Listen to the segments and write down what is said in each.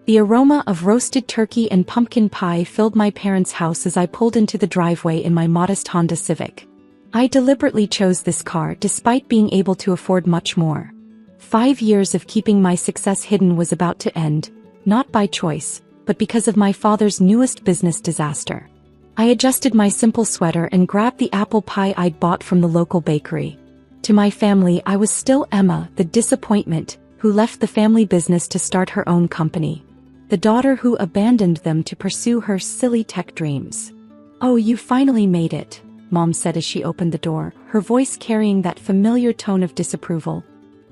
The aroma of roasted turkey and pumpkin pie filled my parents' house as I pulled into the driveway in my modest Honda Civic. I deliberately chose this car despite being able to afford much more. 5 years of keeping my success hidden was about to end, not by choice, but because of my father's newest business disaster. I adjusted my simple sweater and grabbed the apple pie I'd bought from the local bakery. To my family, I was still Emma, the disappointment, who left the family business to start her own company. The daughter who abandoned them to pursue her silly tech dreams. "Oh, you finally made it," Mom said as she opened the door, her voice carrying that familiar tone of disapproval.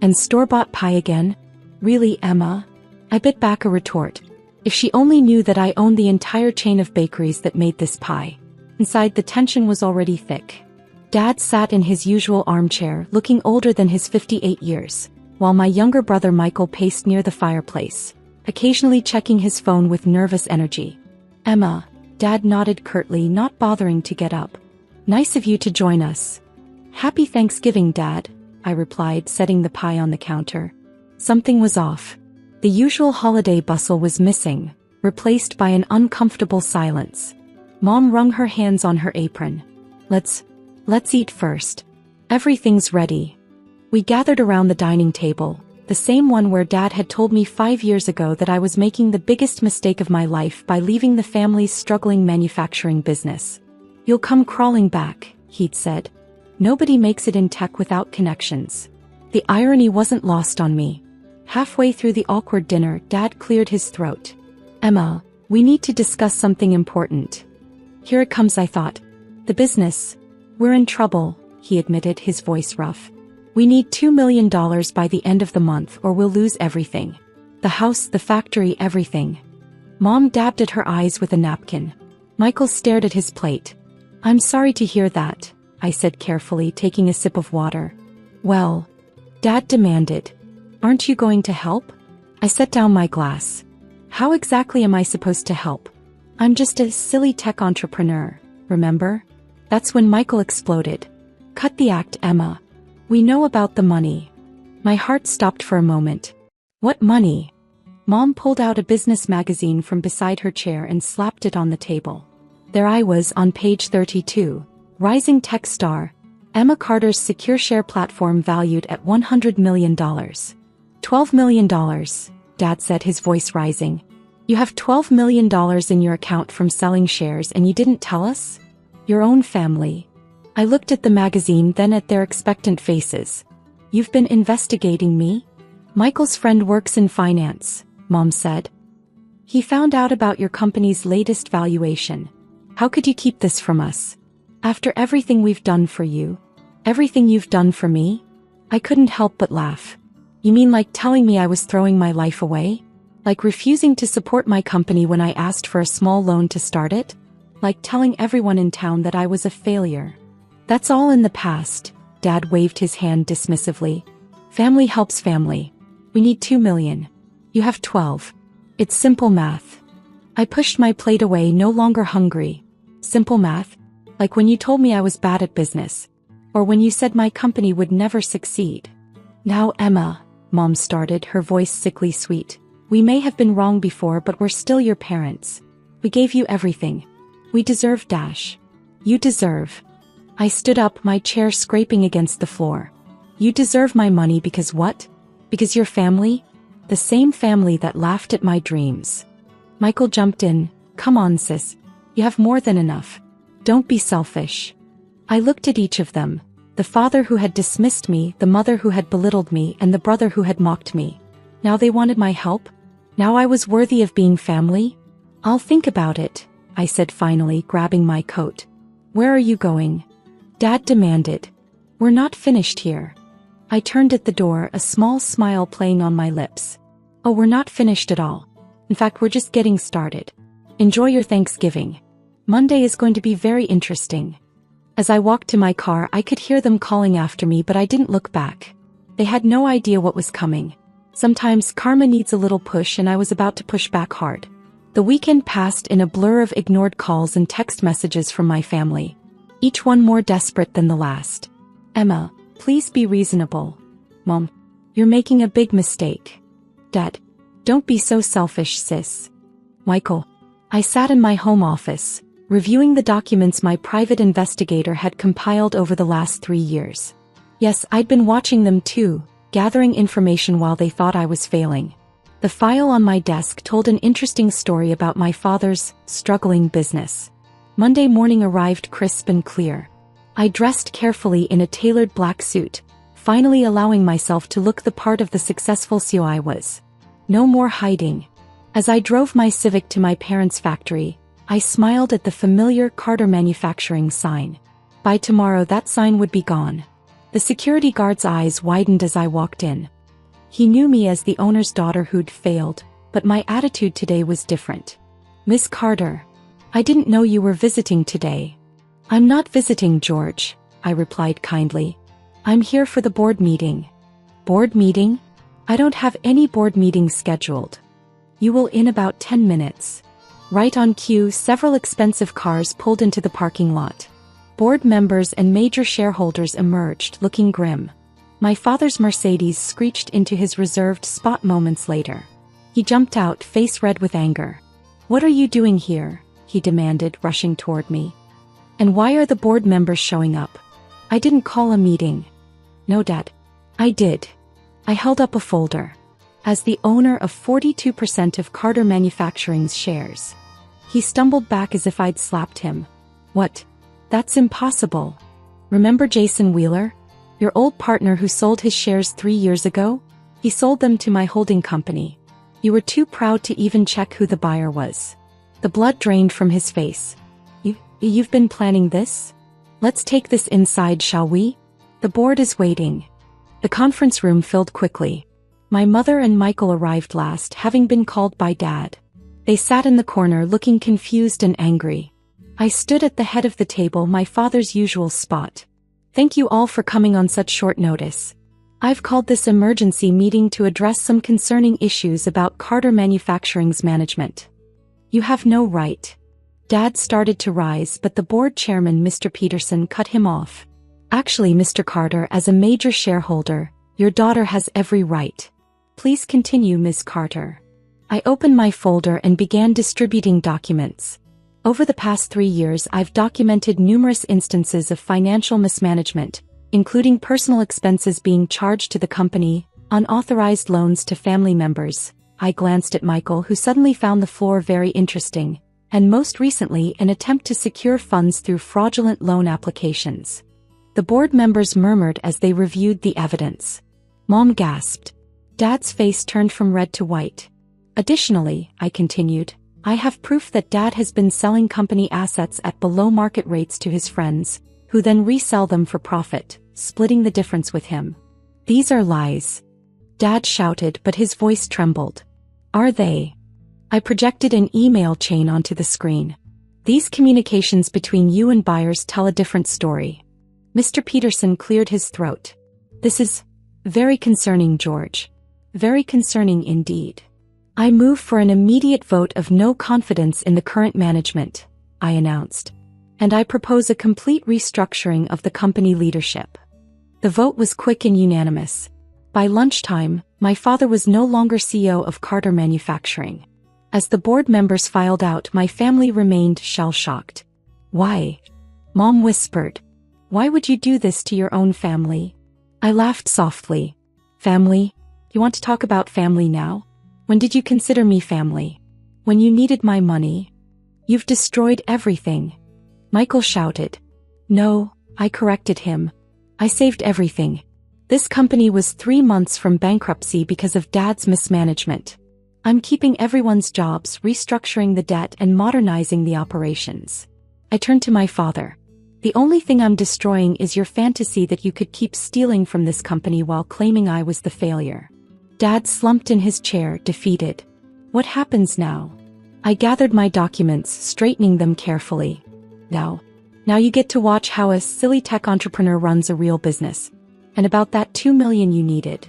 "And store-bought pie again? Really, Emma?" I bit back a retort. If she only knew that I owned the entire chain of bakeries that made this pie. Inside, the tension was already thick. Dad sat in his usual armchair, looking older than his 58 years, while my younger brother Michael paced near the fireplace, occasionally checking his phone with nervous energy. "Emma," Dad nodded curtly, not bothering to get up. "Nice of you to join us." "Happy Thanksgiving, Dad," I replied, setting the pie on the counter. Something was off. The usual holiday bustle was missing, replaced by an uncomfortable silence. Mom wrung her hands on her apron. Let's eat first. Everything's ready." We gathered around the dining table, the same one where Dad had told me 5 years ago that I was making the biggest mistake of my life by leaving the family's struggling manufacturing business. "You'll come crawling back," he'd said. "Nobody makes it in tech without connections." The irony wasn't lost on me. Halfway through the awkward dinner, Dad cleared his throat. "Emma, we need to discuss something important." "Here it comes," I thought. "The business. We're in trouble," he admitted, his voice rough. "We need $2 million by the end of the month or we'll lose everything. The house, the factory, everything." Mom dabbed at her eyes with a napkin. Michael stared at his plate. "I'm sorry to hear that," I said carefully, taking a sip of water. "Well," Dad demanded, "aren't you going to help?" I set down my glass. "How exactly am I supposed to help? I'm just a silly tech entrepreneur, remember?" That's when Michael exploded. "Cut the act, Emma. We know about the money." My heart stopped for a moment. "What money?" Mom pulled out a business magazine from beside her chair and slapped it on the table. There I was on page 32, rising tech star, Emma Carter's secure share platform valued at $100 million. $12 million, Dad said, his voice rising. "You have $12 million in your account from selling shares and you didn't tell us? Your own family." I looked at the magazine, then at their expectant faces. "You've been investigating me?" "Michael's friend works in finance," Mom said. "He found out about your company's latest valuation. How could you keep this from us? After everything we've done for you? Everything you've done for me?" I couldn't help but laugh. "You mean like telling me I was throwing my life away? Like refusing to support my company when I asked for a small loan to start it? Like telling everyone in town that I was a failure?" "That's all in the past," Dad waved his hand dismissively. "Family helps family. We need $2 million. You have 12. It's simple math." I pushed my plate away, no longer hungry. "Simple math? Like when you told me I was bad at business. Or when you said my company would never succeed." "Now, Emma," Mom started, her voice sickly sweet. "We may have been wrong before, but we're still your parents. We gave you everything. We deserve dash. You deserve." I stood up, my chair scraping against the floor. "You deserve my money because what? Because your family? The same family that laughed at my dreams." Michael jumped in. "Come on, sis. You have more than enough. Don't be selfish." I looked at each of them. The father who had dismissed me, the mother who had belittled me, and the brother who had mocked me. Now they wanted my help? Now I was worthy of being family? "I'll think about it," I said finally, grabbing my coat. "Where are you going?" Dad demanded. "We're not finished here." I turned at the door, a small smile playing on my lips. "Oh, we're not finished at all. In fact, we're just getting started. Enjoy your Thanksgiving. Monday is going to be very interesting." As I walked to my car, I could hear them calling after me, but I didn't look back. They had no idea what was coming. Sometimes karma needs a little push, and I was about to push back hard. The weekend passed in a blur of ignored calls and text messages from my family, each one more desperate than the last. "Emma, please be reasonable." "Mom, you're making a big mistake." "Dad, Don't be so selfish, sis. Michael. I sat in my home office, reviewing the documents my private investigator had compiled over the last 3 years. Yes, I'd been watching them too, gathering information while they thought I was failing. The file on my desk told an interesting story about my father's struggling business. Monday morning arrived crisp and clear. I dressed carefully in a tailored black suit, finally allowing myself to look the part of the successful CEO I was. No more hiding. As I drove my Civic to my parents' factory, I smiled at the familiar Carter Manufacturing sign. By tomorrow that sign would be gone. The security guard's eyes widened as I walked in. He knew me as the owner's daughter who'd failed, but my attitude today was different. Miss Carter, I didn't know you were visiting today. I'm not visiting, George, I replied kindly. I'm here for the board meeting. Board meeting? I don't have any board meetings scheduled. You will in about 10 minutes. Right on cue, several expensive cars pulled into the parking lot. Board members and major shareholders emerged, looking grim. My father's Mercedes screeched into his reserved spot moments later. He jumped out, face red with anger. What are you doing here? He demanded, rushing toward me. And why are the board members showing up? I didn't call a meeting. No, Dad. I did. I held up a folder. As the owner of 42% of Carter Manufacturing's shares. He stumbled back as if I'd slapped him. What? That's impossible. Remember Jason Wheeler? Your old partner who sold his shares 3 years ago? He sold them to my holding company. You were too proud to even check who the buyer was. The blood drained from his face. You've been planning this? Let's take this inside, shall we? The board is waiting. The conference room filled quickly. My mother and Michael arrived last, having been called by Dad. They sat in the corner looking confused and angry. I stood at the head of the table, my father's usual spot. Thank you all for coming on such short notice. I've called this emergency meeting to address some concerning issues about Carter Manufacturing's management. You have no right. Dad started to rise, but the board chairman, Mr. Peterson, cut him off. Actually, Mr. Carter, as a major shareholder, your daughter has every right. Please continue, Ms. Carter. I opened my folder and began distributing documents. Over the past 3 years, I've documented numerous instances of financial mismanagement, including personal expenses being charged to the company, unauthorized loans to family members. I glanced at Michael, who suddenly found the floor very interesting, and most recently an attempt to secure funds through fraudulent loan applications. The board members murmured as they reviewed the evidence. Mom gasped. Dad's face turned from red to white. Additionally, I continued, I have proof that Dad has been selling company assets at below market rates to his friends, who then resell them for profit, splitting the difference with him. These are lies. Dad shouted, but his voice trembled. Are they? I projected an email chain onto the screen. These communications between you and buyers tell a different story. Mr. Peterson cleared his throat. This is very concerning, George. Very concerning indeed. I move for an immediate vote of no confidence in the current management, I announced. And I propose a complete restructuring of the company leadership. The vote was quick and unanimous. By lunchtime, my father was no longer CEO of Carter Manufacturing. As the board members filed out, my family remained shell-shocked. Why? Mom whispered. Why would you do this to your own family? I laughed softly. Family? You want to talk about family now? When did you consider me family? When you needed my money? You've destroyed everything. Michael shouted. No, I corrected him. I saved everything. This company was 3 months from bankruptcy because of Dad's mismanagement. I'm keeping everyone's jobs, restructuring the debt, and modernizing the operations. I turned to my father. The only thing I'm destroying is your fantasy that you could keep stealing from this company while claiming I was the failure. Dad slumped in his chair, defeated. What happens now? I gathered my documents, straightening them carefully. Now you get to watch how a silly tech entrepreneur runs a real business. And about that $2 million you needed.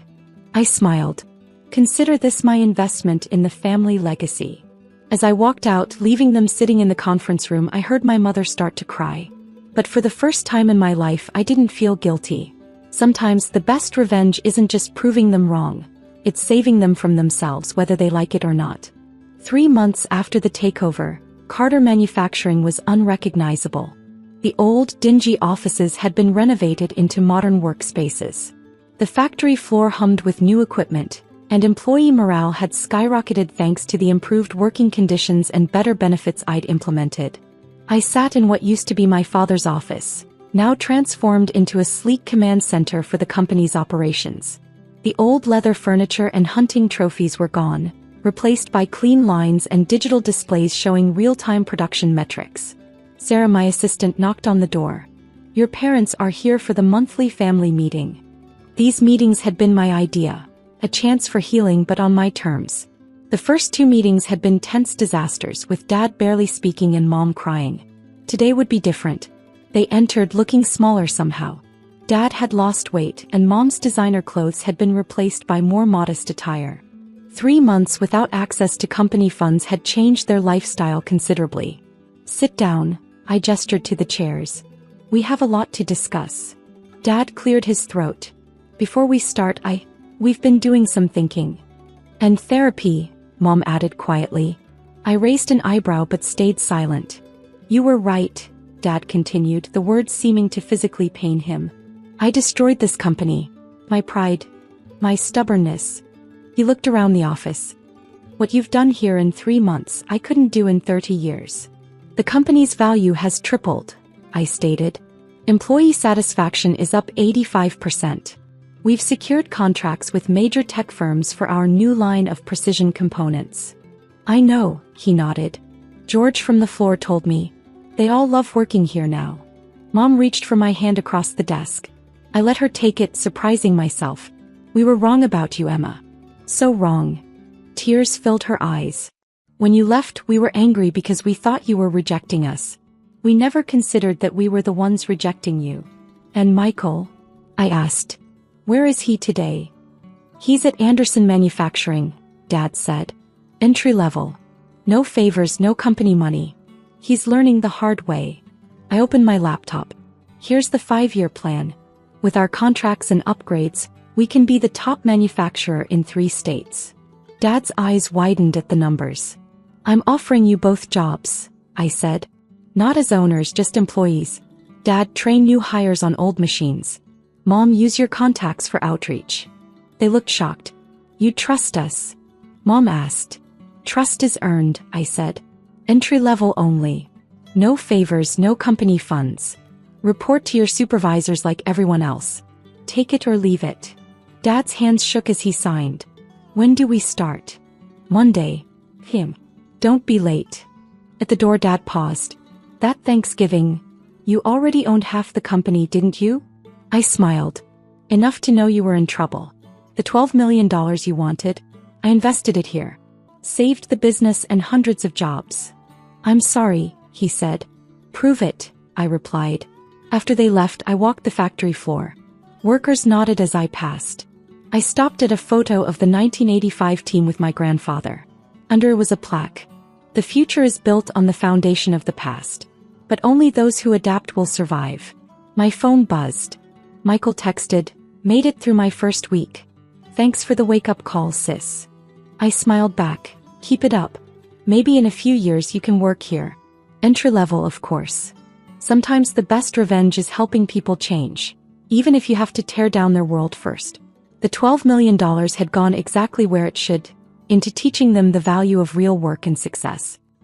I smiled. Consider this my investment in the family legacy. As I walked out, leaving them sitting in the conference room, I heard my mother start to cry. But for the first time in my life, I didn't feel guilty. Sometimes the best revenge isn't just proving them wrong. It's saving them from themselves whether they like it or not. 3 months after the takeover, Carter Manufacturing was unrecognizable. The old, dingy offices had been renovated into modern workspaces. The factory floor hummed with new equipment, and employee morale had skyrocketed thanks to the improved working conditions and better benefits I'd implemented. I sat in what used to be my father's office, now transformed into a sleek command center for the company's operations. The old leather furniture and hunting trophies were gone, replaced by clean lines and digital displays showing real-time production metrics. Sarah, my assistant, knocked on the door. "Your parents are here for the monthly family meeting." These meetings had been my idea, a chance for healing but on my terms. The first 2 meetings had been tense disasters, with Dad barely speaking and Mom crying. Today would be different. They entered looking smaller somehow. Dad had lost weight and Mom's designer clothes had been replaced by more modest attire. 3 months without access to company funds had changed their lifestyle considerably. "Sit down," I gestured to the chairs. "We have a lot to discuss." Dad cleared his throat. "Before we start, we've been doing some thinking." "And therapy," Mom added quietly. I raised an eyebrow but stayed silent. "You were right," Dad continued, the words seeming to physically pain him. "I destroyed this company. My pride. My stubbornness." He looked around the office. "What you've done here in 3 months, I couldn't do in 30 years. The company's value has tripled," I stated. "Employee satisfaction is up 85%. We've secured contracts with major tech firms for our new line of precision components." "I know," he nodded. "George from the floor told me. They all love working here now." Mom reached for my hand across the desk. I let her take it, surprising myself. "We were wrong about you, Emma. So wrong." Tears filled her eyes. "When you left, we were angry because we thought you were rejecting us. We never considered that we were the ones rejecting you." "And Michael?" I asked. "Where is he today?" "He's at Anderson Manufacturing," Dad said. "Entry level. No favors, no company money. He's learning the hard way." I opened my laptop. "Here's the 5-year plan. With our contracts and upgrades, we can be the top manufacturer in 3 states. Dad's eyes widened at the numbers. "I'm offering you both jobs," I said. "Not as owners, just employees. Dad, train new hires on old machines. Mom, use your contacts for outreach." They looked shocked. "You trust us?" Mom asked. "Trust is earned," I said. "Entry level only. No favors, no company funds. Report to your supervisors like everyone else. Take it or leave it." Dad's hands shook as he signed. "When do we start?" "Monday." "Him. Don't be late." At the door, Dad paused. "That Thanksgiving, you already owned half the company, didn't you?" I smiled. "Enough to know you were in trouble. The $12 million you wanted, I invested it here. Saved the business and hundreds of jobs." "I'm sorry," he said. "Prove it," I replied. After they left, I walked the factory floor. Workers nodded as I passed. I stopped at a photo of the 1985 team with my grandfather. Under was a plaque. "The future is built on the foundation of the past. But only those who adapt will survive." My phone buzzed. Michael texted, "Made it through my first week. Thanks for the wake-up call, sis." I smiled back. "Keep it up. Maybe in a few years you can work here. Entry level, of course." Sometimes the best revenge is helping people change, even if you have to tear down their world first. The $12 million had gone exactly where it should, into teaching them the value of real work and success.